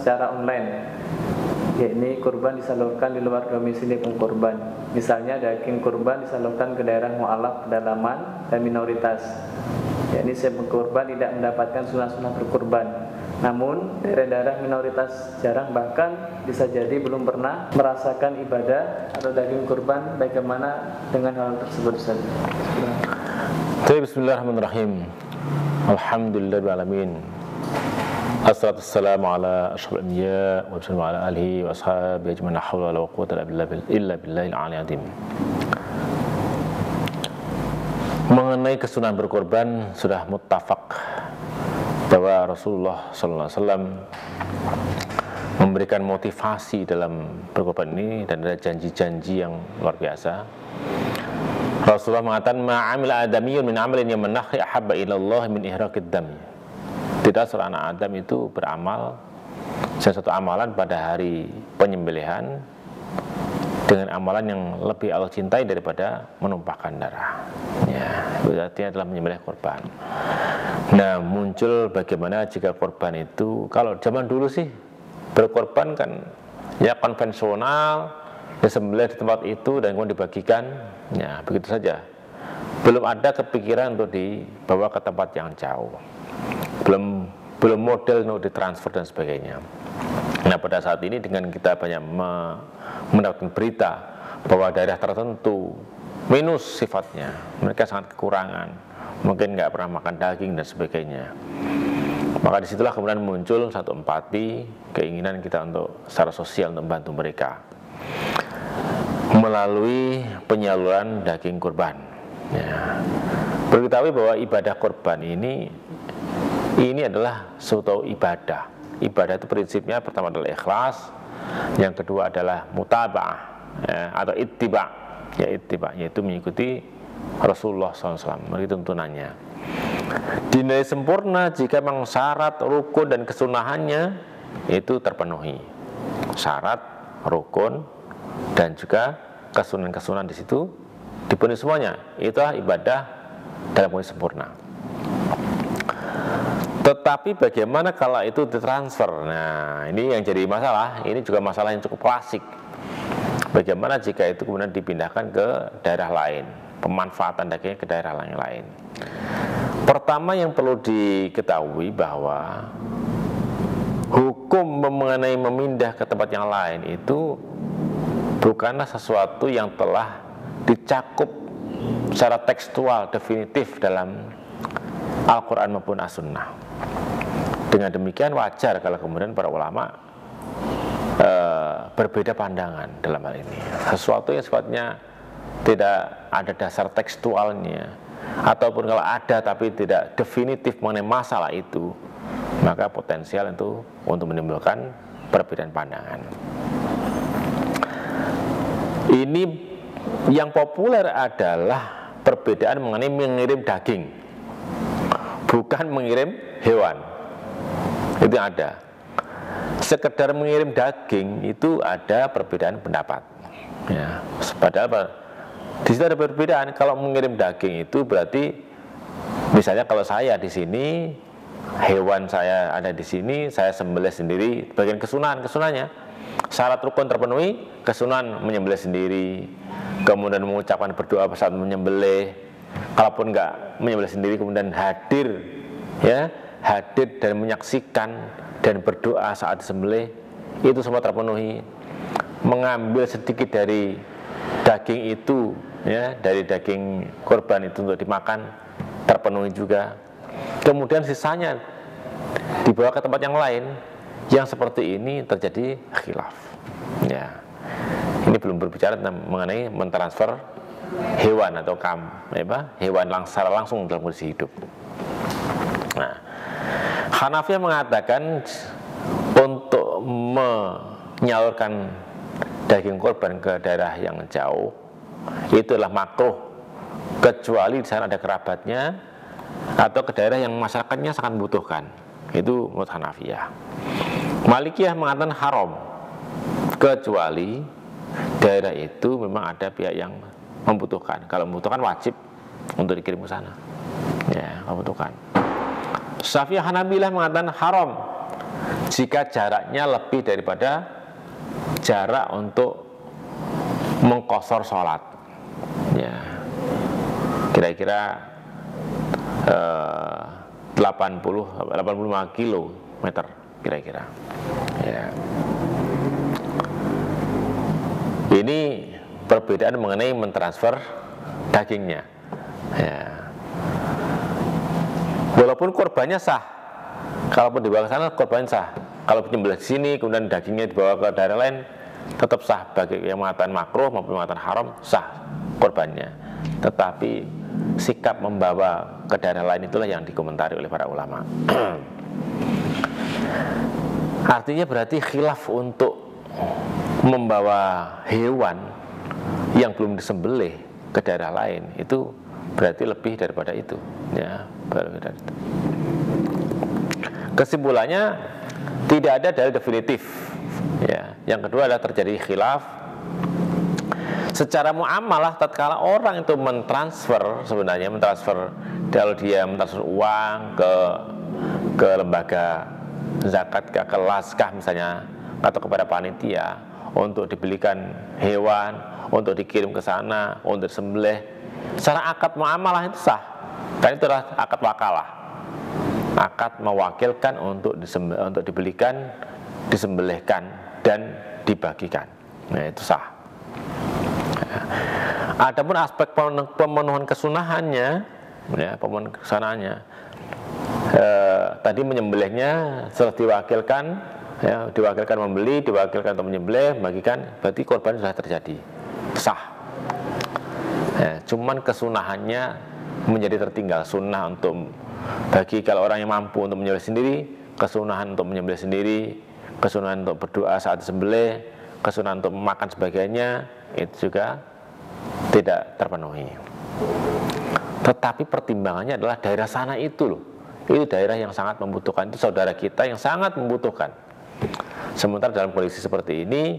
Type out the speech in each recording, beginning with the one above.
secara online, yakni kurban disalurkan di luar domisili pengkurban. Misalnya daging kurban disalurkan ke daerah mu'alaf, pedalaman, dan minoritas, yakni si pengkurban tidak mendapatkan sunah-sunah berkurban. Namun daerah-daerah minoritas jarang, bahkan bisa jadi belum pernah merasakan ibadah atau daging kurban. Bagaimana dengan hal tersebut, Ustaz? Bismillahirrahmanirrahim. Alhamdulillahirrahmanirrahim. Assalatu wassalamu ala ashrafil anbiya wa ala alihi wa ashabihi ajma'in. La haula wala quwwata illa billahil aliyyil azim. Mengenai kesunahan berkorban, sudah muttafaq bahwa Rasulullah SAW memberikan motivasi dalam berkorban ini, dan ada janji-janji yang luar biasa. Rasulullah mengatakan, ma'amila adamiyun min amalin yamanakhi ahabba ilallah min ihraqid dam. Tidak seorang anak Adam itu beramal sesuatu amalan pada hari penyembelihan dengan amalan yang lebih Allah cintai daripada menumpahkan darah. Ya, berarti adalah menyembelih korban. Nah, muncul bagaimana jika korban itu, kalau zaman dulu sih berkorban kan ya konvensional, disembelih di tempat itu dan kemudian dibagikan, ya begitu saja. Belum ada kepikiran untuk dibawa ke tempat yang jauh, belum model untuk ditransfer dan sebagainya. Nah, pada saat ini dengan kita banyak mendapatkan berita bahwa daerah tertentu minus sifatnya, mereka sangat kekurangan, mungkin nggak pernah makan daging dan sebagainya, maka disitulah kemudian muncul satu empati, keinginan kita untuk secara sosial untuk membantu mereka melalui penyaluran daging kurban. Ya. Perlu diketahui bahwa ibadah kurban ini adalah suatu ibadah. Ibadah itu prinsipnya pertama adalah ikhlas, yang kedua adalah mutaba'ah, ya, atau ittiba', yaitu mengikuti Rasulullah SAW, mengikuti tuntunannya. Dinilai sempurna jika memang syarat, rukun, dan kesunahannya itu terpenuhi. Syarat, rukun, dan juga kesunahan-kesunahan di situ dipenuhi semuanya. Itulah ibadah dalam kondisi sempurna. Tetapi bagaimana kalau itu ditransfer? Nah, ini yang jadi masalah. Ini juga masalah yang cukup klasik. Bagaimana jika itu kemudian dipindahkan ke daerah lain, pemanfaatan dagingnya ke daerah lain. Pertama yang perlu diketahui bahwa hukum mengenai memindah ke tempat yang lain itu bukanlah sesuatu yang telah dicakup secara tekstual definitif dalam Al-Quran maupun As-Sunnah. Dengan demikian wajar kalau kemudian para ulama berbeda pandangan dalam hal ini. Sesuatu yang sifatnya tidak ada dasar tekstualnya, ataupun kalau ada tapi tidak definitif mengenai masalah itu, maka potensial itu untuk menimbulkan perbedaan pandangan. Ini yang populer adalah perbedaan mengenai mengirim daging, bukan mengirim hewan. Itu yang ada. Sekedar mengirim daging itu ada perbedaan pendapat. Ya, padahal di situ ada perbedaan. Kalau mengirim daging itu berarti, misalnya kalau saya di sini, hewan saya ada di sini, saya sembelih sendiri. Bagian kesunahannya, syarat rukun terpenuhi, kesunahan menyembelih sendiri, kemudian mengucapkan berdoa saat menyembelih. Kalaupun enggak menyembelih sendiri, kemudian hadir, ya, hadir dan menyaksikan dan berdoa saat disembelih, itu semua terpenuhi. Mengambil sedikit dari daging itu, ya, dari daging korban itu untuk dimakan, terpenuhi juga. Kemudian sisanya dibawa ke tempat yang lain, yang seperti ini terjadi khilaf. Ya, ini belum berbicara tentang mengenai mentransfer hewan atau hewan secara langsung dalam kondisi hidup. Nah, Hanafiyah mengatakan untuk menyalurkan daging korban ke daerah yang jauh itu adalah makruh, kecuali di sana ada kerabatnya atau ke daerah yang masyarakatnya sangat membutuhkan. Itu menurut Hanafiyah. Malikiyah mengatakan haram, kecuali daerah itu memang ada pihak yang membutuhkan. Kalau membutuhkan wajib untuk dikirim ke sana, ya, membutuhkan. Syafi'iyah Hanabilah mengatakan haram, jika jaraknya lebih daripada jarak untuk mengqashar sholat, ya, kira-kira 85 kilometer kira-kira, ya. Ini perbedaan mengenai mentransfer dagingnya, ya. Walaupun korbannya sah, kalaupun dibawa ke sana korbannya sah. Kalau penyembelih di sini kemudian dagingnya dibawa ke daerah lain, tetap sah. Bagi yang mengatakan makruh maupun mengatakan haram, sah korbannya. Tetapi sikap membawa ke daerah lain itulah yang dikomentari oleh para ulama. Artinya berarti khilaf untuk membawa hewan yang belum disembelih ke daerah lain itu berarti lebih daripada itu, ya. Kesimpulannya tidak ada dalil definitif, ya. Yang kedua adalah terjadi khilaf secara muamalah tatkala orang itu mentransfer, sebenarnya mentransfer, kalau dia mentransfer uang ke lembaga zakat, ke laskah misalnya, atau kepada panitia untuk dibelikan hewan, untuk dikirim ke sana, untuk disembelih, secara akad muamalah itu sah. Dan itu adalah akad wakalah, akad mewakilkan untuk dibelikan, disembelihkan dan dibagikan. Nah, itu sah. Adapun aspek pemenuhan kesunahannya, ya, pemenuhan kesunahannya, tadi menyembelihnya setelah diwakilkan, ya, diwakilkan membeli, diwakilkan untuk menyembelih, bagikan, berarti korban sudah terjadi, sah. Ya, cuman kesunahannya menjadi tertinggal. Sunnah untuk bagi kalau orang yang mampu untuk menyembelih sendiri, kesunahan untuk menyembelih sendiri, kesunahan untuk berdoa saat disembelih, kesunahan untuk memakan sebagainya, itu juga tidak terpenuhi. Tetapi pertimbangannya adalah daerah sana itu loh, itu daerah yang sangat membutuhkan, itu saudara kita yang sangat membutuhkan. Sementara dalam kondisi seperti ini,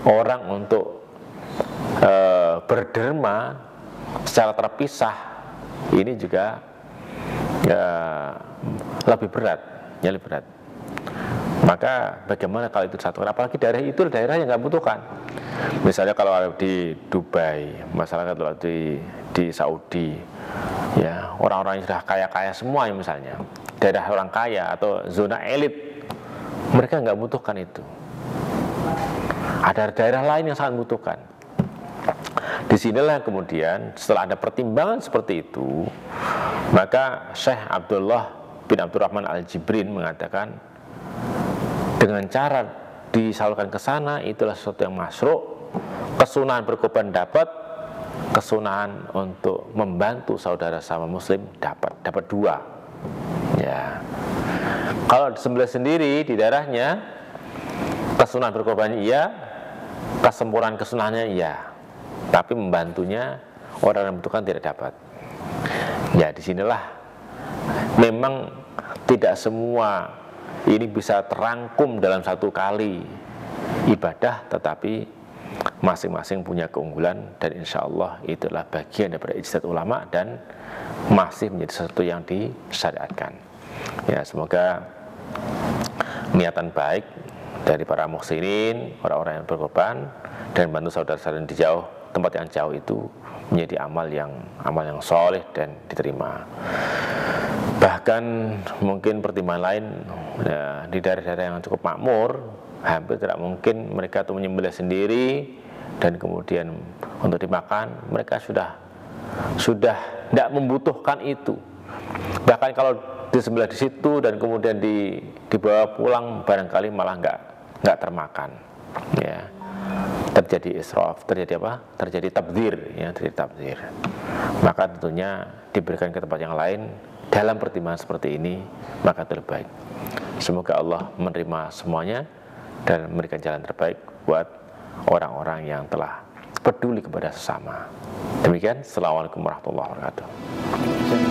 orang untuk berderma secara terpisah ini juga lebih berat, ya, lebih berat. Maka bagaimana kalau itu disatukan? Apalagi daerah itu daerah yang nggak butuhkan. Misalnya kalau di Dubai, masyarakat di Saudi, ya, orang-orang yang sudah kaya-kaya semua, misalnya daerah orang kaya atau zona elit, mereka nggak butuhkan itu. Ada daerah lain yang sangat butuhkan. Disinilah kemudian setelah ada pertimbangan seperti itu, maka Syekh Abdullah bin Abdurrahman Al-Jibrin mengatakan dengan cara disalurkan ke sana itulah sesuatu yang masyru', kesunahan berkorban dapat, kesunahan untuk membantu saudara sama muslim dapat dua, ya. Kalau disembelih sendiri di daerahnya, kesunahan berkorban iya, kesempurnaan kesunahannya iya, tapi membantunya orang yang membutuhkan tidak dapat. Ya, disinilah memang tidak semua ini bisa terangkum dalam satu kali ibadah, tetapi masing-masing punya keunggulan, dan insya Allah itulah bagian daripada ijtihad ulama dan masih menjadi sesuatu yang disyariatkan. Ya, semoga niatan baik dari para muhsinin, orang-orang yang berkorban dan bantu saudara-saudara di tempat yang jauh itu menjadi amal yang soleh dan diterima. Bahkan mungkin pertimbangan lain, ya, di daerah-daerah yang cukup makmur, hampir tidak mungkin mereka itu menyembelih sendiri dan kemudian untuk dimakan. Mereka sudah tidak membutuhkan itu. Bahkan kalau disembelih di situ dan kemudian dibawa pulang, barangkali malah nggak termakan, ya. Terjadi israf, terjadi apa? Terjadi tabdzir, ya, terjadi tabdzir. Maka tentunya diberikan ke tempat yang lain dalam pertimbangan seperti ini, maka terlebih baik. Semoga Allah menerima semuanya dan memberikan jalan terbaik buat orang-orang yang telah peduli kepada sesama. Demikian, assalamualaikum warahmatullahi wabarakatuh.